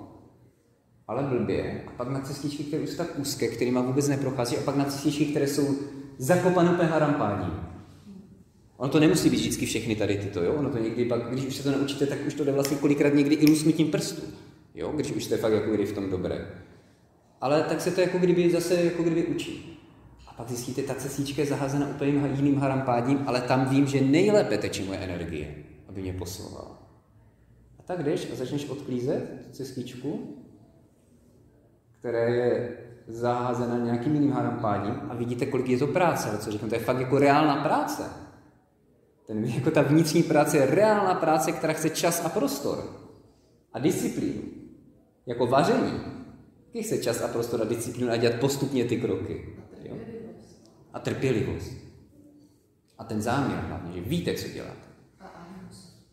ale blbě. A pak na cestičky, které už jsou tak úzké, kterýma vůbec neprochází, a pak na cestičky, které jsou zakopané úplně harampádí. Ono to nemusí být vždycky všechny tady tyto, jo? Ono to někdy pak, když už se to naučíte, tak už to jde vlastně kolikrát někdy i lusknutím prstů, jo? Když už jste fakt jako kdy v tom dobré. Ale tak se to jako kdyby zase jako kdyby učí. A pak zjistíte, ta cestička je zaházena úplně jiným harampádím, ale tam vím, že nejlépe teče moje energie, aby mě posilovala. A tak jdeš a začneš odklízet tu cestičku, která je zaházena nějakým jiným harampádím a vidíte, kolik je to práce. Ale co říkám, to je fakt jako reálná práce. Jako ta vnitřní práce je reálná práce, která chce čas a prostor. A disciplínu. Jako vaření. Taky chce čas a prostor a disciplínu a dělat postupně ty kroky. Jo? A trpělivost. A ten záměr hlavně, že víte, co děláte.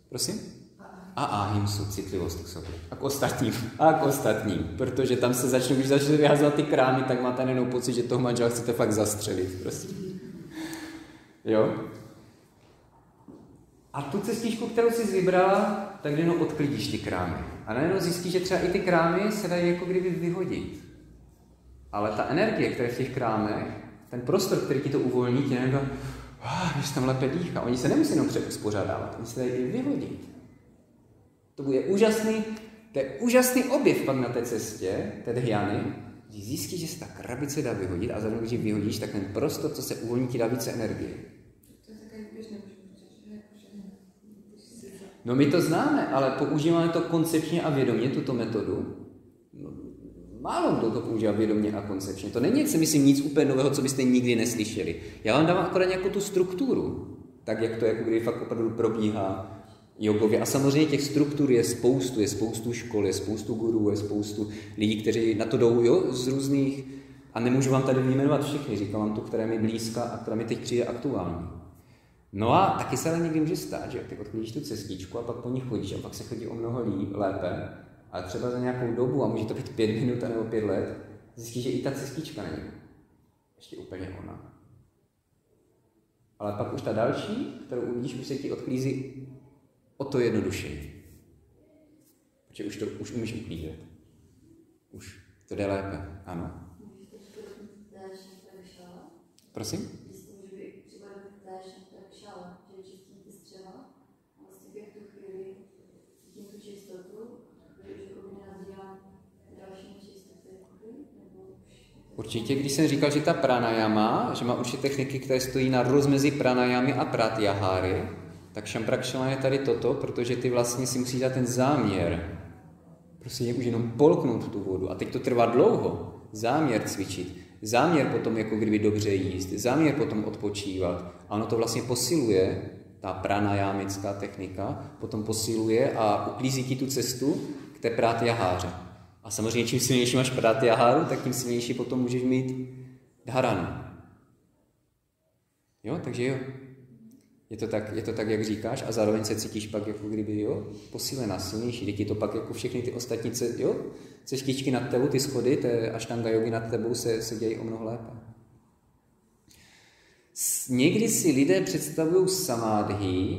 Prosím? A ahimsu, citlivost k sobě. A k ostatním. Protože tam se začnou, když začnete vyhazovat ty krámy, tak máte nejenom pocit, že toho manžela chcete fakt zastřelit. Prostě. Jo? A tu cestičku, kterou jsi vybrala, tak jenom odklidíš ty krámy. A najednou zjistíš, že třeba i ty krámy se dají jako kdyby vyhodit. Ale ta energie, která je v těch krámech, ten prostor, který ti to uvolní, ti najednou když tam lépe dýchá. Oni se nemusí jenom uspořádávat, oni se dají i vyhodit. To je úžasný objev pak na té cestě, té dhyány, když zjistíš, že se ta krabice dá vyhodit a zároveň, když ji vyhodíš, tak ten prostor, co se uvolní, ti dá více energie. No my to známe, ale používáme to koncepčně a vědomě, tuto metodu. No, málo kdo to používá vědomě a koncepčně. To není, si myslím, nic úplně nového, co byste nikdy neslyšeli. Já vám dávám akorát nějakou tu strukturu, tak jak to jako kdy fakt opravdu probíhá jogově. A samozřejmě těch struktur je spoustu škol, je spoustu gurů, je spoustu lidí, kteří na to jdou, jo, z různých, a nemůžu vám tady vyjmenovat všechny, říkám vám tu, která je mi blízká a která mi teď přijde aktuální. No a taky se ale někdy může stát, že ty odklidíš tu cestičku a pak po ní chodíš a pak se chodí o mnoho lépe, ale třeba za nějakou dobu, a může to být 5 minut nebo 5 let, zjistíš, že i ta cestička není ještě úplně ona. Ale pak už ta další, kterou uvidíš, už se ti odklízí o to jednodušeji. Protože už umíš uklízet. Už to jde lépe, ano. Prosím? Určitě, když jsem říkal, že ta pranayama, že má určitě techniky, které stojí na rozmezí pranayamy a pratyaháry, tak šamprakšana je tady toto, protože ty vlastně si musíš dát ten záměr. Prostě už jenom polknout tu vodu. A teď to trvá dlouho. Záměr cvičit. Záměr potom jako kdyby dobře jíst. Záměr potom odpočívat. A ono to vlastně posiluje, ta pranayamická technika, potom posiluje a uklízí ti tu cestu k té pratyaháře. A samozřejmě čím silnější máš pratyaháru, tak tím silnější potom můžeš mít dharanu. Jo, takže jo. Je to tak, jak říkáš, a zároveň se cítíš pak jako kdyby, jo, posílená, silnější. Teď je to pak jako všechny ty ostatní, jo, cestičky nad tebou, ty schody, té ashtanga jogy nad tebou se dějí o mnoho lépe. Někdy si lidé představují samádhi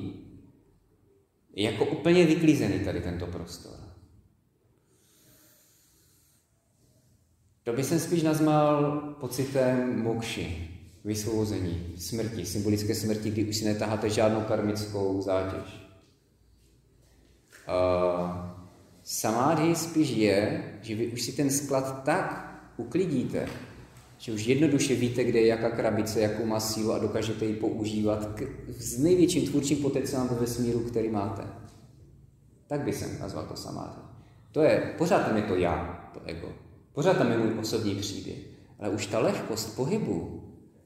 jako úplně vyklízený tady tento prostor. To by jsem spíš nazval pocitem mokši, vysvobození, smrti, symbolické smrti, kdy už si netaháte žádnou karmickou zátěž. Samádhi spíš je, že vy už si ten sklad tak uklidíte, že už jednoduše víte, kde je jaká krabice, jakou má sílu a dokážete ji používat s největším tvůrčím potenciálem ve vesmíru, který máte. Tak by jsem nazval to samádhi. Pořád tam je to já, to ego. Pořád tam je můj osobní příběh. Ale už ta lehkost pohybu,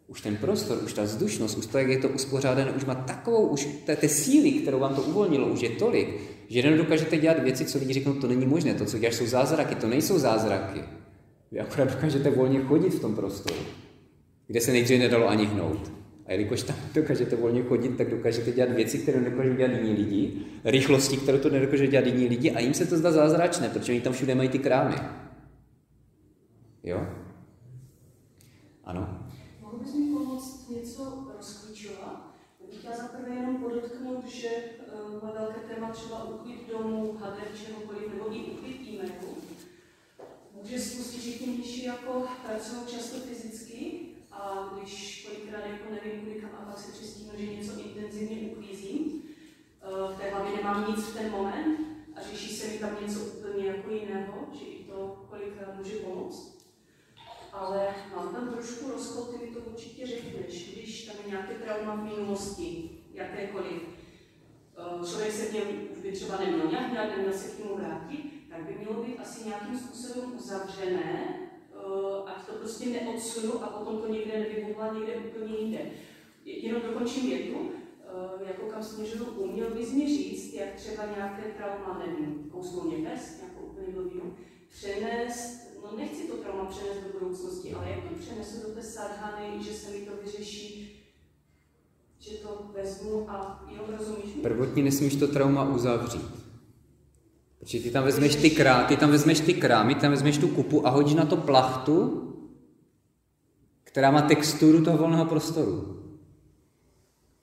už ten prostor, už ta vzdušnost, už to, jak je to uspořádané, už má takovou, už té síly, kterou vám to uvolnilo, už je tolik, že nedokážete dělat věci, co lidi řeknou, to není možné, to, co děláš, jsou zázraky, to nejsou zázraky. Vy akorát dokážete volně chodit v tom prostoru, kde se nejdřív nedalo ani hnout. A jelikož tam dokážete volně chodit, tak dokážete dělat věci, které nedokážou dělat jiní lidi, rychlosti, které to nedokážou dělat jiní lidi, a jim se to zdá zázračné, protože oni tam všude mají ty krámy. Jo? Ano? Mohl bys mi pomoct něco rozklíčovat? Bych chtěla zaprvé jenom podotknout, že má velké téma třeba uklid domů, hader, čehokoliv, nebo i uklid e-mailu. Může spustit, že tím píši jako pracují často fyzicky, a když kolikrát jako nevím, kudy kam, a pak se přistínu, že něco intenzivně uklízím, v té hlavě nemám nic v ten moment a řeší se mi tam něco úplně jako jiného, že i to kolikrát může pomoct. Ale mám tam trošku rozkol, ty mi to určitě řekneš, když tam je nějaké trauma v minulosti, jakékoliv. Člověk se v něm už by třeba neměl nějak dělat, neměl se k němu vrátit, tak by mělo být asi nějakým způsobem uzavřené, ať to prostě neodsunu a potom to někde nevybuchla někde úplně jinde. Jenom dokončím větu, jako kam směřuju, uměl bys mi říct, jak třeba nějaké trauma, nevím, kousnou nefes, nějakou úplně blbinu, přenést, no nechci to trauma přenést do budoucnosti, ale jak to přenesu do té sadhany, že se mi to vyřeší, že to vezmu a jenom rozumíš mi? Prvotně nesmíš to trauma uzavřít. Protože ty tam vezmeš ty krámy, tam vezmeš tu kupu a hodíš na to plachtu, která má texturu toho volného prostoru.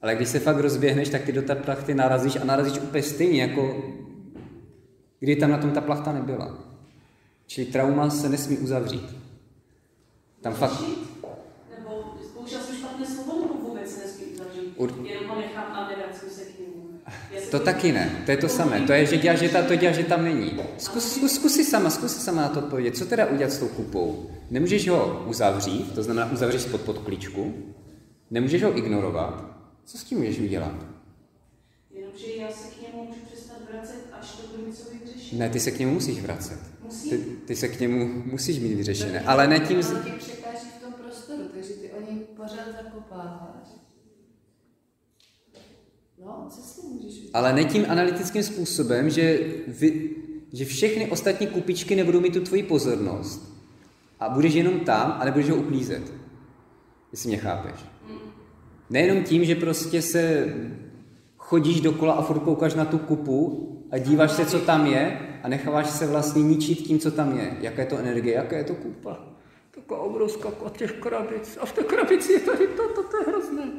Ale když se fakt rozběhneš, tak ty do té plachty narazíš a narazíš úplně stejně, jako kdy tam na tom ta plachta nebyla. Čili trauma se nesmí uzavřít. Tam fakt... Nebo použil jsem špatné slovo, nebo vůbec se nesmí uzavřít? Jenom ho nechám a nevracím se k němu. To taky ne, to je to samé. To je, že děláš, že tam není. Zkus si sama na to odpovědět. Co teda udělat s tou kupou? Nemůžeš ho uzavřít, to znamená uzavřeš spod podklíčku. Nemůžeš ho ignorovat. Co s tím můžeš udělat? Jenomže já se k němu můžu přestat vracet, až to bude něco vyřešit. Ne, ty se k němu musíš vracet. Musím? Ty se k němu musíš mít vyřešené, ale ne tím... Ale ti překáží v tom prostoru, takže ty o něj pořád zakopáváš. No, co s tím můžeš udělat? Ale ne tím analytickým způsobem, že všechny ostatní kupičky nebudou mít tu tvoji pozornost a budeš jenom tam a nebudeš ho uklízet. Jestli mě chápeš. Nejenom tím, že prostě se chodíš dokola a furt koukáš na tu kupu a díváš se, co tam je a necháváš se vlastně ničit tím, co tam je. Jaká je to energie, jaká je to kupa. Taková obrovská těch krabic. A v té krabici je tady to je hrozné.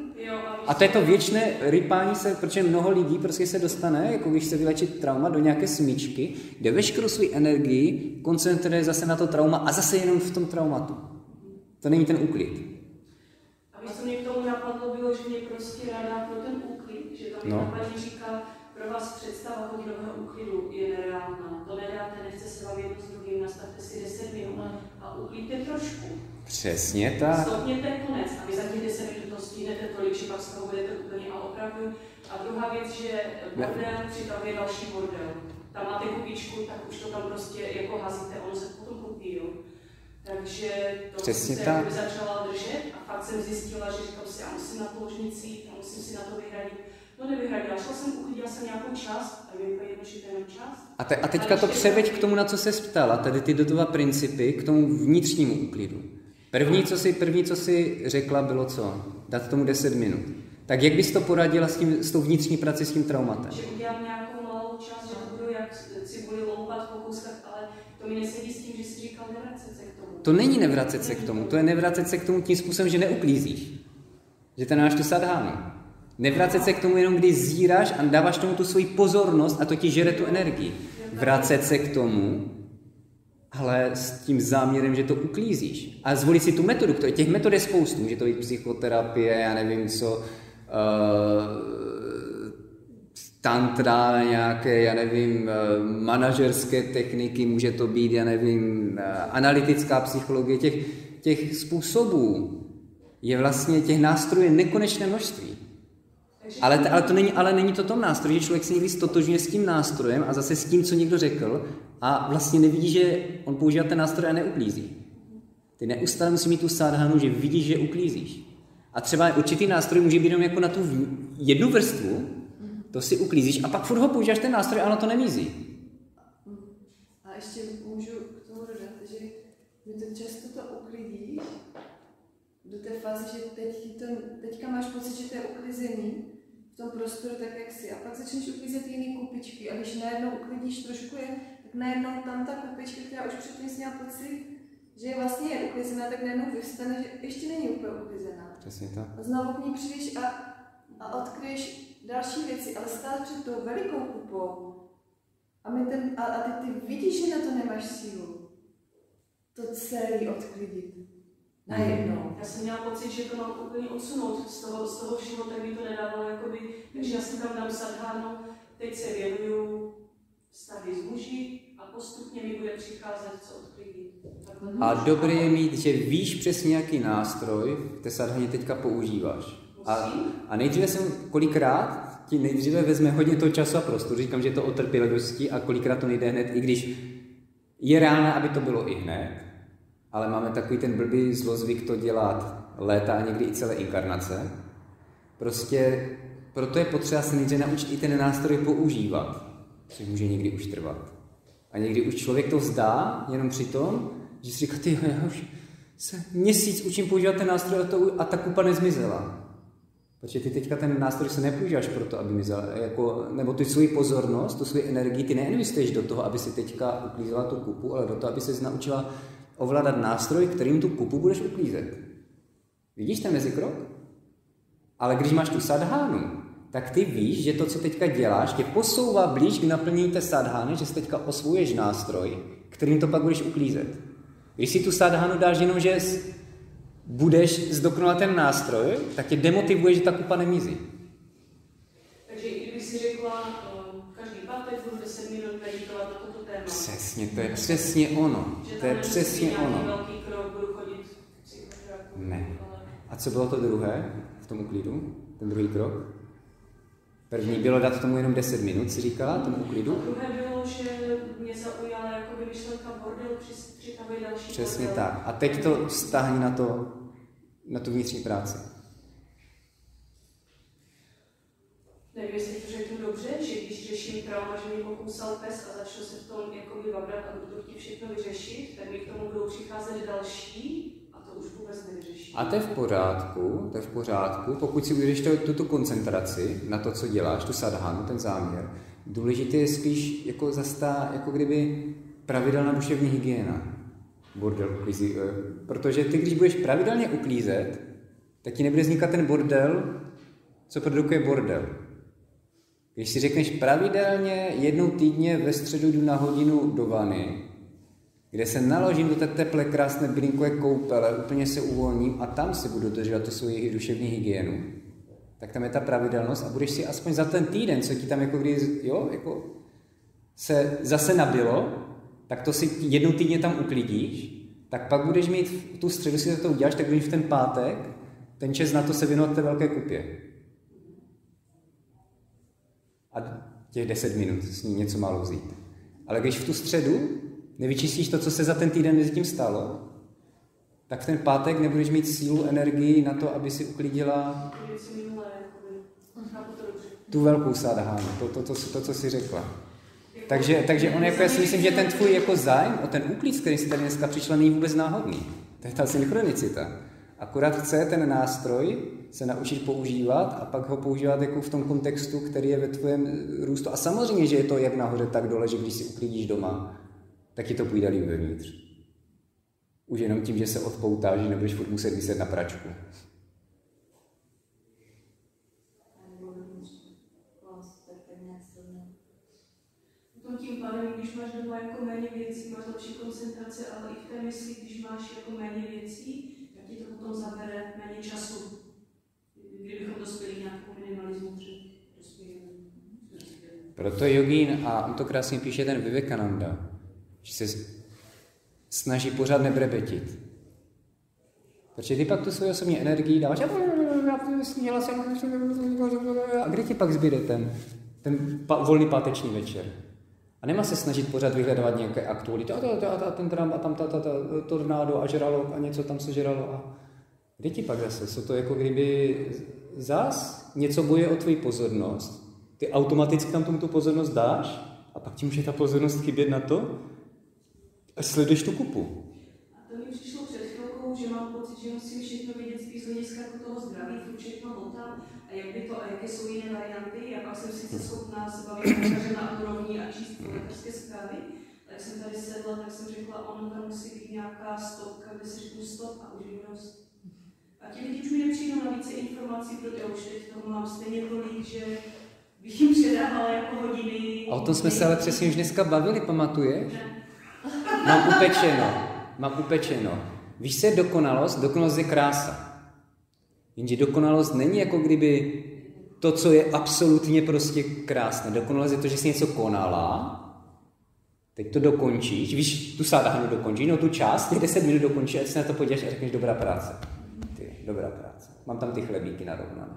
A to je to věčné rypání se, protože mnoho lidí prostě se dostane, jako když se vylečit trauma, do nějaké smyčky, kde veškerou svou energii koncentruje zase na to trauma a zase jenom v tom traumatu. To není ten úklid. A víš, co mě k tomu napadlo, bylo, že mě prostě rada pro ten úklid, že tam paní říká, pro vás představa hodinového úklidu je nereálná. To nedáte, nechce se vám jedno s druhým, nastavte si 10 minut a uklidte trošku. Přesně tak. Stopněte konec a vy za těch 10 minut to stihnete tolik, že pak z toho budete úplně a opravdu. A druhá věc, že bordel připravuje další bordel. Tam máte kupičku, tak už to tam prostě jako hazíte, ono se potom kupí, jo. Takže to jsem se jako začala držet a fakt jsem zjistila, že říkám si, já musím na to ložnici jít a musím si na to vyhradit. No nevyhradila, šla jsem, uklidila jsem nějakou část a je jedno, že to je jenom část. A teďka to převeď k tomu, na co se ptala, tady ty dva principy, k tomu vnitřnímu úklidu. První, co jsi řekla, bylo co? Dát tomu 10 minut. Tak jak bys to poradila s tou vnitřní prací s tím traumatem? Že udělám nějakou malou část, že to budu jak cibuli loupat po kouskách, ale to mi nesedí s tím, že jsi říkal nevracet se k tomu. To není nevracet se k tomu, to je nevracet se k tomu tím způsobem, že neuklízíš. Že to máš tu sadhánu. Nevracet se k tomu jenom, když zíráš a dáváš tomu tu svoji pozornost a to ti žere tu energii. Vracet se k tomu, ale s tím záměrem, že to uklízíš. A zvolit si tu metodu, těch metod je spoustu. Může to být psychoterapie, já nevím co, tantra, nějaké, já nevím, manažerské techniky, může to být, já nevím, analytická psychologie, těch způsobů je vlastně těch nástrojů nekonečné množství. Ale není to tom nástroji, že člověk se někdy stotožňuje s tím nástrojem a zase s tím, co někdo řekl a vlastně nevidí, že on používá ten nástroj a neuklízí. Ty neustále musí mít tu sádhánu, že vidíš, že uklízíš. A třeba určitý nástroj může být jenom jako na tu jednu vrstvu, to si uklízíš a pak furt ho používáš ten nástroj a ono to nemizí. A ještě můžu k tomu dodat, že my to často to uklidíš do té fáze, že teďka máš pocit, že to je uklizený v tom prostoru tak, jak si. A pak začneš uklízet jiný kupičky a když najednou uklidíš trošku je, tak najednou tam ta kupička, která už předtím jsi měla pocit, že je vlastně uklizená, tak najednou vyvstane, že ještě není úplně uklizená. Přesně tak. A znovu k ní přijdeš a odkryješ další věci, ale stát před tou velikou kupou a ty vidíš, že na to nemáš sílu. To celý odklidit. Najednou. Já jsem měla pocit, že to mám úplně odsunout z toho všeho, tak mi to nedávalo jakoby, takže já jsem tam dám sadhánu, teď se věnuju vztahy s muži a postupně mi bude přicházet, co odklidit. A dobré je mít, že víš přesně, jaký nástroj v té sadhaně teďka používáš. A nejdříve kolikrát ti nejdříve vezme hodně toho času a prostoru, říkám, že je to o trpělivosti a kolikrát to nejde hned, i když je reálné, aby to bylo i hned, ale máme takový ten blbý zlozvyk to dělat léta a někdy i celé inkarnace. Prostě proto je potřeba se nejdříve naučit i ten nástroj používat, což může někdy už trvat. A někdy už člověk to vzdá jenom při tom, že si říká, já už se měsíc učím používat ten nástroj a ta kupa nezmizela. Protože ty teďka ten nástroj se nepoužíváš proto, aby mizela, nebo tu svoji pozornost, tu svoji energii, ty neinvestuješ do toho, aby si teďka uklízela tu kupu, ale do toho, aby se naučila ovládat nástroj, kterým tu kupu budeš uklízet. Vidíš ten mezikrok? Ale když máš tu sadhánu, tak ty víš, že to, co teďka děláš, tě posouvá blíž k naplnění té sadhány, že si teďka osvojuješ nástroj, kterým to pak budeš uklízet. Když si tu sadhánu dáš jenom, že budeš zdokonalat ten nástroj, tak tě demotivuje, že ta kupa nemizí. Takže i kdyby si řekla, každý pátek budu 10 minut meditovat na toto téma. Přesně, to je přesně ono. Že to je přesně ono. Velký krok, budu chodit psychoterapii. Ne. A co bylo to druhé v tom uklidu? Ten druhý krok? První bylo dát tomu jenom 10 minut, si říkala, tomu uklidu? A druhé bylo, že mě zaujala jakoby myšlenka bordel, přitahuji další Přesně bordel. tak. A teď to vztahni na tu vnitřní práci. Nevím, jestli to řeknu dobře, že když řeším trauma, že mě pokousal pes a začnu se v tom jakoby babrat a budu to chtít všechno vyřešit, tak mi k tomu budou přicházet další a to už vůbec nevyřeším. A to je v pořádku, pokud si uděláš tuto koncentraci na to, co děláš, tu sadhánu, ten záměr. Důležité je spíš jako kdyby pravidelná duševní hygiena. Bordel uklízí, protože ty, když budeš pravidelně uklízet, tak ti nebude vznikat ten bordel, co produkuje bordel. Když si řekneš pravidelně jednou týdně ve středu jdu na hodinu do vany, kde se naložím do té teplé, krásné bylinkové koupele, úplně se uvolním a tam si budu dodržovat tu svoji duševní hygienu, tak tam je ta pravidelnost a budeš si aspoň za ten týden, co ti tam se zase nabilo, tak to si jednou týdně tam uklidíš, tak pak budeš mít tu středu, si to uděláš, tak budeš v ten pátek ten čas na to se věnovat té velké kupě. A těch 10 minut s ní něco málo vzít. Ale když v tu středu nevyčistíš to, co se za ten týden mezi tím stalo, tak v ten pátek nebudeš mít sílu, energii na to, aby si uklidila tu velkou sadhánu, to, co jsi řekla. Takže on já si myslím, že ten tvůj zájem o ten úklid, který si tady dneska přišla, není vůbec náhodný. To je ta synchronicita. Akorát chce ten nástroj se naučit používat a pak ho používat v tom kontextu, který je ve tvém růstu. A samozřejmě, že je to jak nahoře, tak dole, že když si uklidíš doma, tak ti to půjde líp vevnitř. Už jenom tím, že se odpoutáš, že nebudeš furt muset vyset na pračku. Tím pádem, když máš doma méně věcí, máš lepší koncentrace, ale i v té mysli, když máš méně věcí, tak ti to potom zabere méně času. Kdybychom dospěli nějakou minimalismu, Proto jogín, a on to krásně píše ten Vivekananda, že se snaží pořád nebrebetit. Protože ty pak tu svoji osobní energii dáváš a snížila jsem, a kde ti pak zbyde ten volný páteční večer? A nemá se snažit pořád vyhledávat nějaké aktuality. A ten Trump, a tam tornádo a žralok a něco tam se žralo. A kde ti pak zase? Jsou to jako kdyby zas něco boje o tvoji pozornost. Ty automaticky tam tomu tu pozornost dáš a pak ti může ta pozornost chybět na to, až sleduješ tu kupu. A to mi přišlo před chvilkou, že mám pocit, že musím všechno vědět spíš z hlediska toho zdraví, všechno motám a jaké jsou jiné varianty. Já pak jsem sice schopná se bavit na úrovni a číst lékařské zprávy, tak jsem tady sedla, tak jsem řekla, ono tam musí být nějaká stopka, kde se řeknu stop a už je dost. A ti lidi už mi nepřijdou na více informací, protože už teď toho mám stejně tolik, že bych jim předávala jako hodiny. A o tom jsme se ale přesně už dneska bavili, pamatuješ? Ne. Mám upečeno. Víš, co je dokonalost? Dokonalost je krása. Jenže dokonalost není jako kdyby to, co je absolutně prostě krásné. Dokonalost je to, že jsi něco konala, teď to dokončíš, víš, tu sádáhnu dokončíš, no tu část, těch 10 minut dokončíš, ať se na to podíváš a řekneš dobrá práce. Dobrá práce. Mám tam ty chlebíky narovnané.